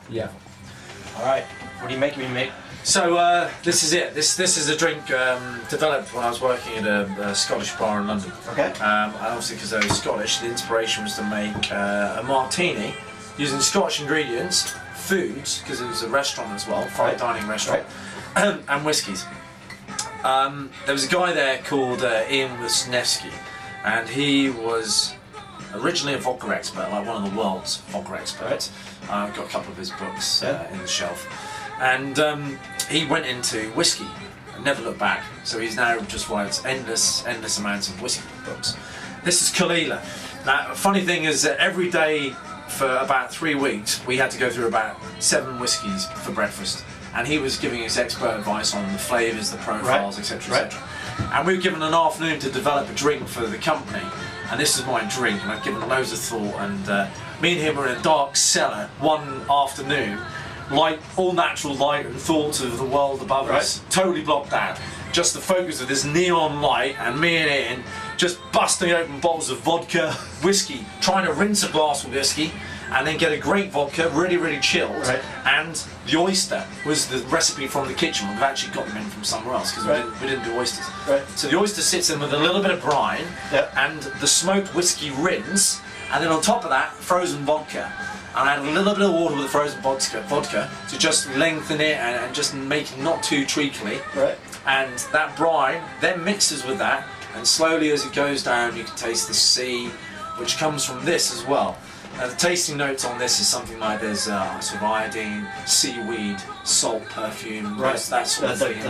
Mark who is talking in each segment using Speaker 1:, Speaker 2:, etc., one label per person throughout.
Speaker 1: Yeah. All right. What are you making me make?
Speaker 2: So this is it. This is a drink developed when I was working at a Scottish bar in London.
Speaker 1: Okay.
Speaker 2: And obviously because I was Scottish, the inspiration was to make a martini using Scottish ingredients, foods, because it was a restaurant as well, fine dining restaurant, and whiskies. There was a guy there called Ian Wisniewski, and he was originally a vodka expert, like one of the world's vodka experts. I've got a couple of his books in the shelf. And he went into whiskey and never looked back. So he's now just writes endless amounts of whiskey books. This is Kalila. Now, funny thing is that every day for about 3 weeks, we had to go through about 7 whiskies for breakfast. And he was giving us expert advice on the flavours, the profiles, etc., etc. And we were given an afternoon to develop a drink for the company. And this is my drink, and I've given loads of thought. And me and him were in a dark cellar one afternoon, light, all natural light and thoughts of the world above us, totally blocked out. Just the focus of this neon light, and me and Ian just busting open bottles of vodka, whiskey, trying to rinse a glass of whiskey, and then get a great vodka, really chilled. And the oyster was the recipe from the kitchen. We've actually got them in from somewhere else because we didn't do oysters. So the oyster sits in with a little bit of brine and the smoked whiskey rinse, and then on top of that, frozen vodka. And I add a little bit of water with the frozen vodka to just lengthen it and just make it not too treacly. And that brine then mixes with that, and slowly as it goes down, you can taste the sea, which comes from this as well. Now the tasting notes on this is something like there's sort of iodine, seaweed, salt, perfume, that sort of thing.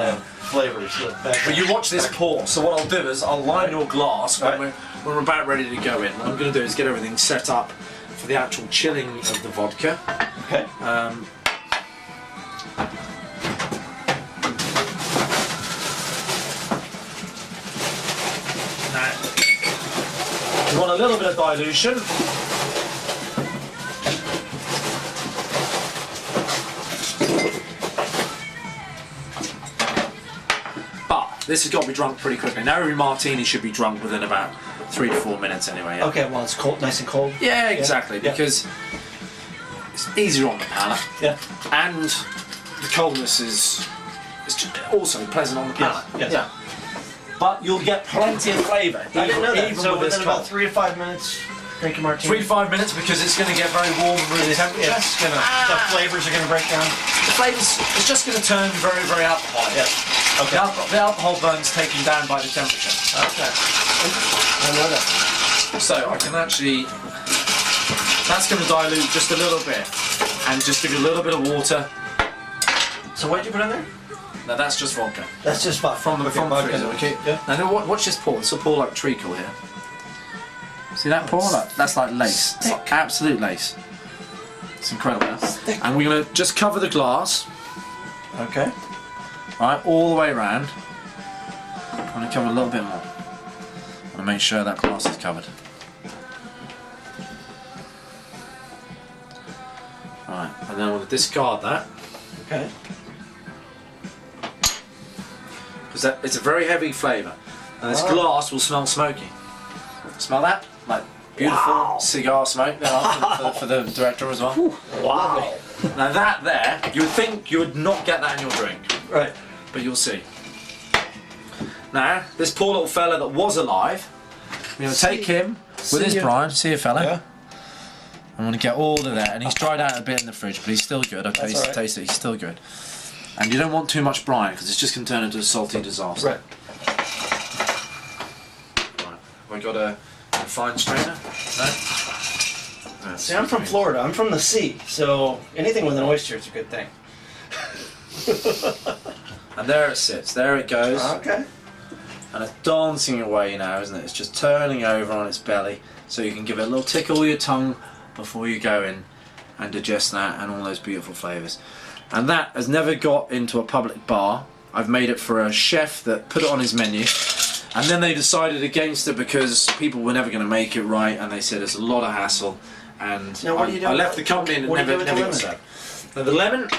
Speaker 1: Flavors.
Speaker 2: But you watch this pour, so what I'll do is I'll line your glass when we're about ready to go in. What I'm going to do is get everything set up for the actual chilling of the vodka.
Speaker 1: Okay.
Speaker 2: Now, you want a little bit of dilution. This has got to be drunk pretty quickly. Now every martini should be drunk within about 3 to 4 minutes anyway.
Speaker 1: Okay, well it's cold, nice and cold.
Speaker 2: Yeah, exactly, because it's easier on the palate. And the coldness is just also pleasant on the palate. But you'll get plenty of flavour.
Speaker 1: I didn't know that.
Speaker 2: Even
Speaker 1: So
Speaker 2: with
Speaker 1: within about 3 to 5 minutes, drink a martini.
Speaker 2: 3 to 5 minutes because it's going to get very warm and room temperature.
Speaker 1: The flavours are going to break down.
Speaker 2: The flavours, it's just going to turn very alcoholic. Okay. The alcohol burns taken down by the temperature.
Speaker 1: Okay. I know that.
Speaker 2: So I can actually, that's going to dilute just a little bit and just give you a little bit of water.
Speaker 1: So what did you put in there?
Speaker 2: No, that's just vodka.
Speaker 1: That's just vodka.
Speaker 2: From the freezer, okay? Now watch this pour. This will pour like treacle here. See that pour? That's like lace. It's like absolute lace. It's incredible. And we're going to just cover the glass.
Speaker 1: Okay.
Speaker 2: Right, all the way around. I'm going to cover a little bit more. I'm going to make sure that glass is covered. Right, and then I'm going to discard that.
Speaker 1: Okay.
Speaker 2: Because it's a very heavy flavour. And this glass will smell smoky. Smell that? Like beautiful cigar smoke for the director as well.
Speaker 1: Wow.
Speaker 2: Now that there, you would think you would not get that in your drink.
Speaker 1: Right.
Speaker 2: But you'll see. Now, this poor little fella that was alive, we're going to take him with his brine. See you, fella.
Speaker 1: Yeah.
Speaker 2: I'm going to get all of that, and he's dried out a bit in the fridge, but he's still good. I've tasted it, he's still good. And you don't want too much brine because it's just going to turn into a salty disaster.
Speaker 1: Right.
Speaker 2: Have I got a fine strainer? No?
Speaker 1: See, I'm from Florida. I'm from the sea, so anything with an oyster is a good thing.
Speaker 2: And there it sits, there it goes.
Speaker 1: Okay.
Speaker 2: And it's dancing away now, isn't it? It's just turning over on its belly, so you can give it a little tickle with your tongue before you go in and digest that and all those beautiful flavours. And that has never got into a public bar. I've made it for a chef that put it on his menu, and then they decided against it because people were never going to make it right, and they said it's a lot of hassle. And
Speaker 1: now, what do you do
Speaker 2: I left the company and it never got said. Now the lemon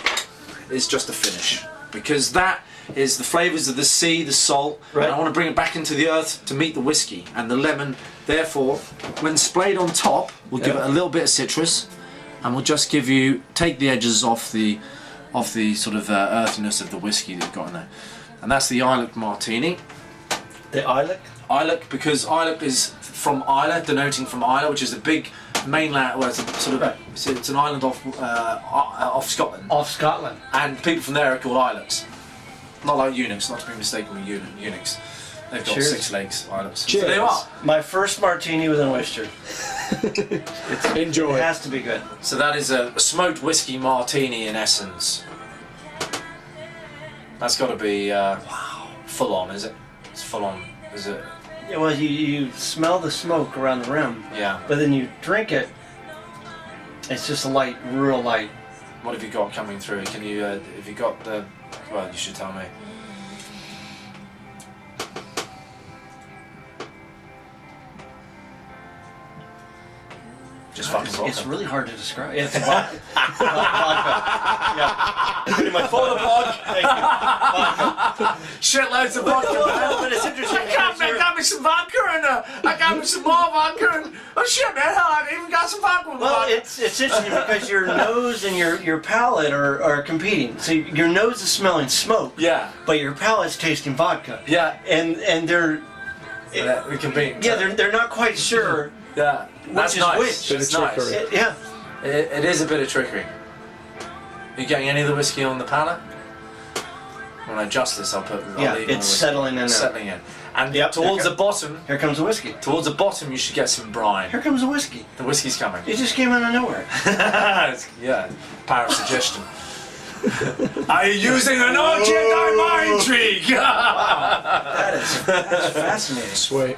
Speaker 2: is just a finish, because that is the flavours of the sea, the salt, and I want to bring it back into the earth to meet the whiskey. And the lemon, therefore, when splayed on top, will give it a little bit of citrus, and we'll just take the edges off the sort of earthiness of the whiskey that you've got in there. And that's the Oyster Martini.
Speaker 1: The Islay?
Speaker 2: Islay, because Islay is from Islay, denoting from Islay, which is a big mainland, well, it's a sort of it's an island off Scotland.
Speaker 1: Off Scotland.
Speaker 2: And people from there are called Islands. Not like eunuchs, not to be mistaken with eunuchs. They've got
Speaker 1: Cheers.
Speaker 2: 6 legs, Islands.
Speaker 3: Cheers.
Speaker 2: So there you are.
Speaker 1: My first martini with an oyster.
Speaker 3: Enjoy.
Speaker 1: It has to be good.
Speaker 2: So that is a smoked whiskey martini in essence. That's got to be full on, is it? It's full on, is it?
Speaker 1: Yeah, well, you smell the smoke around the rim,
Speaker 2: Yeah.
Speaker 1: but then you drink it. It's just a light, real light.
Speaker 2: What have you got coming through? Can you? Have you got the? Well, you should tell me. Just fucking vodka.
Speaker 1: It's really hard to describe. It's vodka. Vodka. Yeah. Pretty much full of vodka. Thank you. Vodka.
Speaker 2: Shitloads of vodka.
Speaker 1: Well, but it's interesting.
Speaker 2: I got me some vodka and I got me some more vodka and oh shit, man! Hell, I even got some vodka with
Speaker 1: Well,
Speaker 2: vodka.
Speaker 1: it's interesting because your nose and your palate are competing. So your nose is smelling smoke.
Speaker 2: Yeah.
Speaker 1: But your palate's tasting vodka.
Speaker 2: Yeah.
Speaker 1: And they're
Speaker 2: We can be.
Speaker 1: yeah they're not quite sure.
Speaker 2: Yeah. That's
Speaker 1: is
Speaker 2: nice.
Speaker 1: which.
Speaker 2: That's
Speaker 3: Bit of
Speaker 2: nice.
Speaker 3: trickery.
Speaker 1: Yeah.
Speaker 2: It is a bit of trickery. You getting any of the whiskey on the palate? When I adjust this, I'll leave
Speaker 1: Yeah.
Speaker 2: more
Speaker 1: It's
Speaker 2: whiskey.
Speaker 1: settling in now.
Speaker 2: Settling in. And
Speaker 1: Yep,
Speaker 2: towards
Speaker 1: there
Speaker 2: the bottom,
Speaker 1: Here comes the whiskey.
Speaker 2: you should get some brine.
Speaker 1: Here comes the whiskey.
Speaker 2: The whiskey's coming.
Speaker 1: It just came out of nowhere.
Speaker 2: Yeah, power of suggestion. Are you using an Jedi mind trick?
Speaker 1: That's fascinating.
Speaker 3: Sweet.